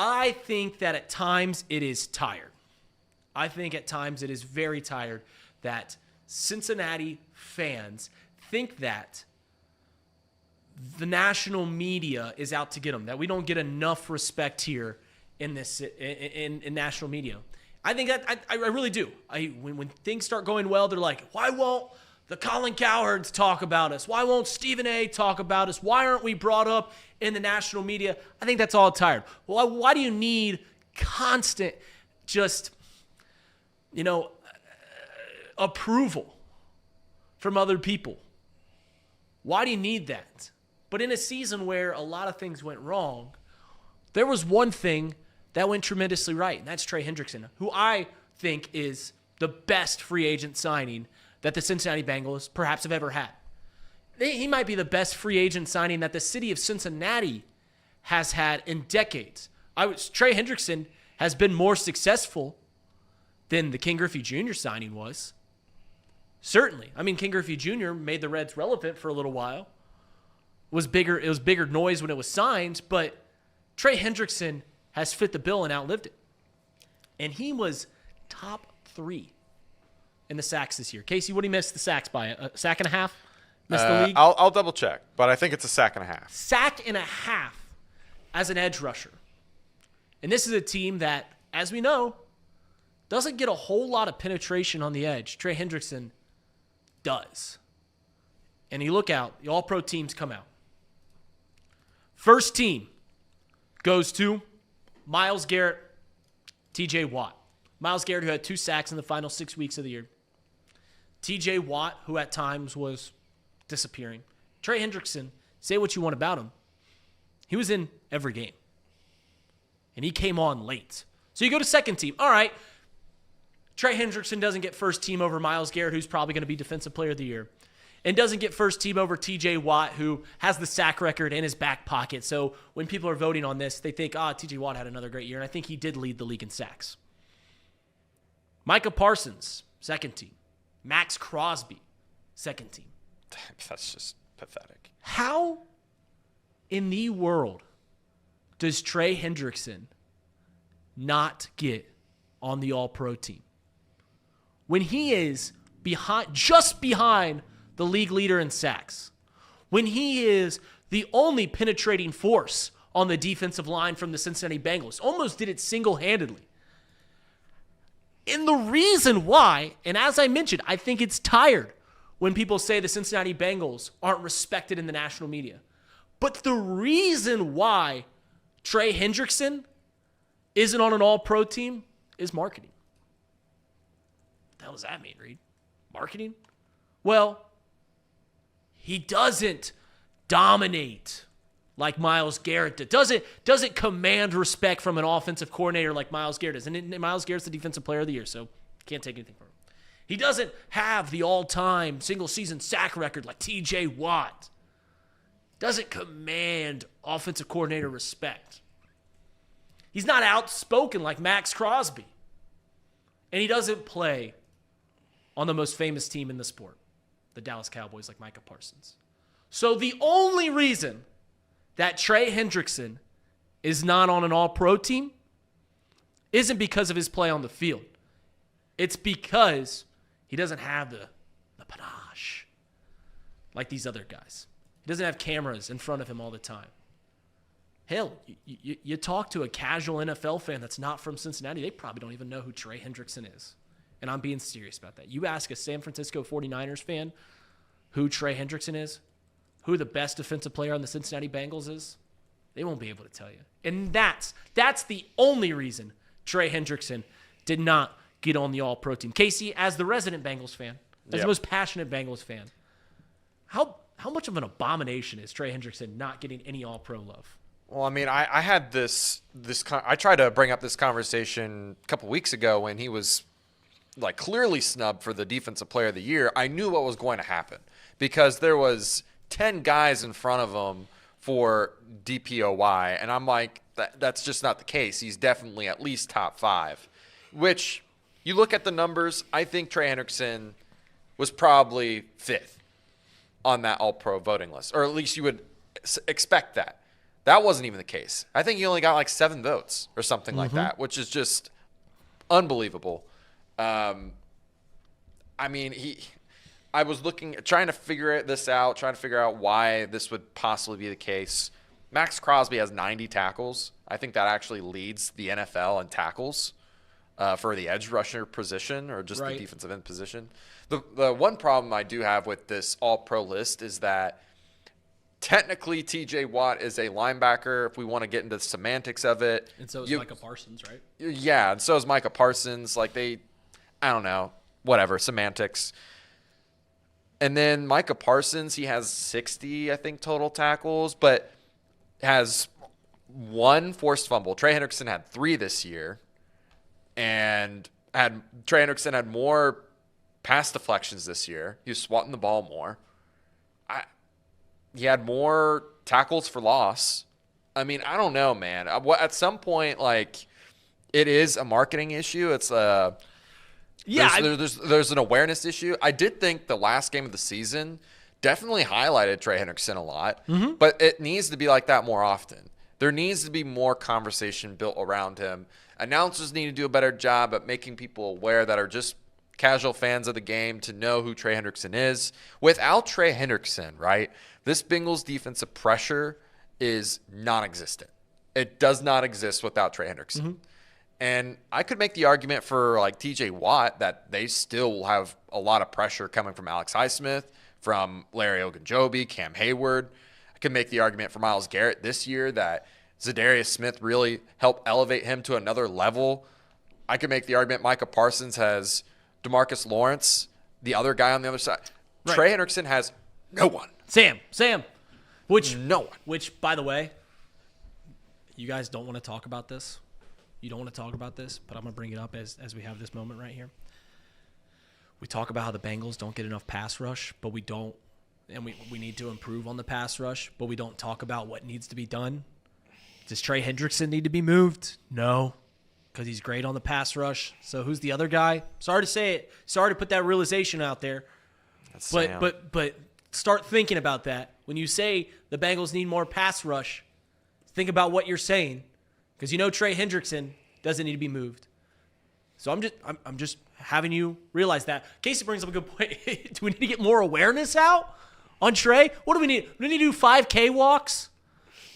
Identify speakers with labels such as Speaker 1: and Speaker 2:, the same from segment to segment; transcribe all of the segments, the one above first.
Speaker 1: I think that at times it is tired. I think at times it is very tired that Cincinnati fans think that the national media is out to get them, that we don't get enough respect here in this in national media. I think that I really do. When things start going well, they're like, why won't the Colin Cowherds talk about us? Why won't Stephen A. talk about us? Why aren't we brought up in the national media? I think that's all tired. Well, why do you need constant just, approval from other people? Why do you need that? But in a season where a lot of things went wrong, there was one thing that went tremendously right, and that's Trey Hendrickson, who I think is the best free agent signing that the Cincinnati Bengals perhaps have ever had. He might be the best free agent signing that the city of Cincinnati has had in decades. Trey Hendrickson has been more successful than the King Griffey Jr. signing was. Certainly. I mean, King Griffey Jr. made the Reds relevant for a little while. It was bigger noise when it was signed, but Trey Hendrickson has fit the bill and outlived it. And he was top 3 in the sacks this year. Casey, what did he miss the sacks by? A sack and a half? Missed the league?
Speaker 2: I'll double check, but I think it's a sack and a half.
Speaker 1: Sack and a half as an edge rusher. And this is a team that, as we know, doesn't get a whole lot of penetration on the edge. Trey Hendrickson does. And you look out, the all-pro teams come out. First team goes to Myles Garrett, T.J. Watt. Myles Garrett, who had 2 sacks in the final 6 weeks of the year. T.J. Watt, who at times was disappearing. Trey Hendrickson, say what you want about him. He was in every game. And he came on late. So you go to second team. All right. Trey Hendrickson doesn't get first team over Myles Garrett, who's probably going to be Defensive Player of the Year. And doesn't get first team over T.J. Watt, who has the sack record in his back pocket. So when people are voting on this, they think, T.J. Watt had another great year. And I think he did lead the league in sacks. Micah Parsons, second team. Maxx Crosby, second team.
Speaker 2: That's just pathetic.
Speaker 1: How in the world does Trey Hendrickson not get on the All-Pro team when he is just behind the league leader in sacks, when he is the only penetrating force on the defensive line from the Cincinnati Bengals, almost did it single-handedly? And the reason why, and as I mentioned, I think it's tired when people say the Cincinnati Bengals aren't respected in the national media. But the reason why Trey Hendrickson isn't on an all-pro team is marketing. What the hell does that mean, Reed? Marketing? Well, he doesn't dominate like Myles Garrett did. Doesn't command respect from an offensive coordinator like Myles Garrett does. And Myles Garrett's the Defensive Player of the Year, so can't take anything from him. He doesn't have the all-time single-season sack record like T.J. Watt. Doesn't command offensive coordinator respect. He's not outspoken like Maxx Crosby. And he doesn't play on the most famous team in the sport, the Dallas Cowboys, like Micah Parsons. So the only reason that Trey Hendrickson is not on an all-pro team isn't because of his play on the field. It's because he doesn't have the panache like these other guys. He doesn't have cameras in front of him all the time. Hell, you talk to a casual NFL fan that's not from Cincinnati, they probably don't even know who Trey Hendrickson is. And I'm being serious about that. You ask a San Francisco 49ers fan who Trey Hendrickson is, who the best defensive player on the Cincinnati Bengals is, they won't be able to tell you. And that's the only reason Trey Hendrickson did not get on the All-Pro team. Casey, as the resident Bengals fan, as the most passionate Bengals fan, how much of an abomination is Trey Hendrickson not getting any All-Pro love?
Speaker 2: Well, I mean, I had I tried to bring up this conversation a couple weeks ago when he was like clearly snubbed for the Defensive Player of the Year. I knew what was going to happen because there was 10 guys in front of him for DPOY, and I'm like, that's just not the case. He's definitely at least top 5, which you look at the numbers, I think Trey Hendrickson was probably 5th on that All-Pro voting list, or at least you would expect that. That wasn't even the case. I think he only got like 7 votes or something like that, which is just unbelievable. I mean, I was trying to figure this out, trying to figure out why this would possibly be the case. Maxx Crosby has 90 tackles. I think that actually leads the NFL in tackles for the edge rusher position or just the defensive end position. The one problem I do have with this all-pro list is that technically TJ Watt is a linebacker if we want to get into the semantics of it.
Speaker 1: And so is Micah Parsons, right?
Speaker 2: Yeah, and so is Micah Parsons. Like I don't know, whatever, semantics. And then Micah Parsons, he has 60, I think, total tackles, but has 1 forced fumble. Trey Hendrickson had 3 this year, and Trey Hendrickson had more pass deflections this year. He was swatting the ball more. He had more tackles for loss. I mean, I don't know, man. At some point, like, it is a marketing issue. It's there's an awareness issue. I did think the last game of the season definitely highlighted Trey Hendrickson a lot, but it needs to be like that more often. There needs to be more conversation built around him. Announcers need to do a better job at making people aware that are just casual fans of the game to know who Trey Hendrickson is. Without Trey Hendrickson, right, this Bengals defensive pressure is non-existent. It does not exist without Trey Hendrickson. And I could make the argument for like TJ Watt that they still will have a lot of pressure coming from Alex Highsmith, from Larry Ogunjobi, Cam Hayward. I could make the argument for Myles Garrett this year that Zadarius Smith really helped elevate him to another level. I could make the argument Micah Parsons has DeMarcus Lawrence, the other guy on the other side. Right. Trey Hendrickson has no one.
Speaker 1: Sam.
Speaker 2: No one.
Speaker 1: Which, by the way, you guys don't want to talk about this. You don't want to talk about this, but I'm going to bring it up as we have this moment right here. We talk about how the Bengals don't get enough pass rush, but we don't, and we need to improve on the pass rush, but we don't talk about what needs to be done. Does Trey Hendrickson need to be moved? No, because he's great on the pass rush. So who's the other guy? Sorry to say it. Sorry to put that realization out there. But start thinking about that. When you say the Bengals need more pass rush, think about what you're saying, because you know Trey Hendrickson doesn't need to be moved. So I'm just having you realize that. Casey brings up a good point. Do we need to get more awareness out on Trey? What do we need? Do we need to do 5K walks?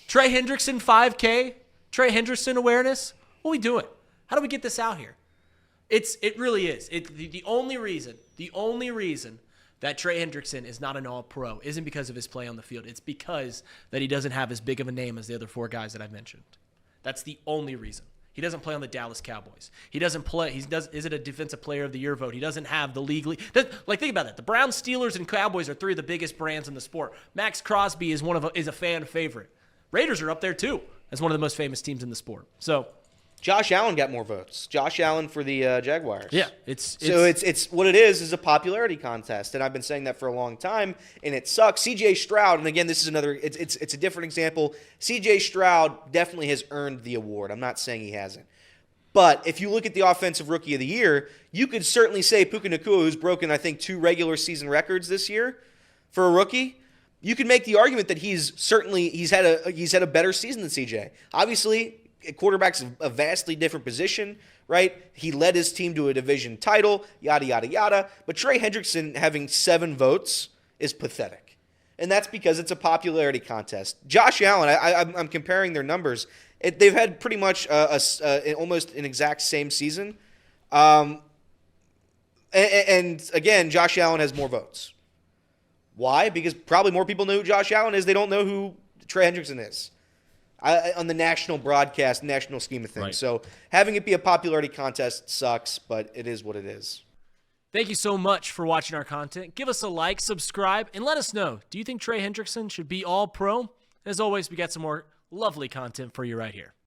Speaker 1: Trey Hendrickson 5K? Trey Hendrickson awareness? What are we doing? How do we get this out here? It really is. The only reason that Trey Hendrickson is not an all-pro isn't because of his play on the field. It's because that he doesn't have as big of a name as the other 4 guys that I've mentioned. That's the only reason. He doesn't play on the Dallas Cowboys. He doesn't play. Is it a Defensive Player of the Year vote? He doesn't have the league. Like, think about that. The Browns, Steelers, and Cowboys are 3 of the biggest brands in the sport. Maxx Crosby is a fan favorite. Raiders are up there too as one of the most famous teams in the sport. So,
Speaker 3: Josh Allen got more votes. Josh Allen for the Jaguars.
Speaker 1: Yeah,
Speaker 3: it's what it is a popularity contest, and I've been saying that for a long time, and it sucks. C.J. Stroud, and again, this is another. It's a different example. C.J. Stroud definitely has earned the award. I'm not saying he hasn't, but if you look at the Offensive Rookie of the Year, you could certainly say Puka Nacua, who's broken I think 2 regular season records this year for a rookie. You could make the argument that he's had a better season than C.J. Obviously, quarterback's a vastly different position, right? He led his team to a division title, yada, yada, yada. But Trey Hendrickson having 7 votes is pathetic. And that's because it's a popularity contest. Josh Allen, I'm comparing their numbers. They've had pretty much almost an exact same season. And again, Josh Allen has more votes. Why? Because probably more people know who Josh Allen is. They don't know who Trey Hendrickson is. On the national broadcast, national scheme of things. Right. So having it be a popularity contest sucks, but it is what it is.
Speaker 1: Thank you so much for watching our content. Give us a like, subscribe, and let us know. Do you think Trey Hendrickson should be all pro? As always, we got some more lovely content for you right here.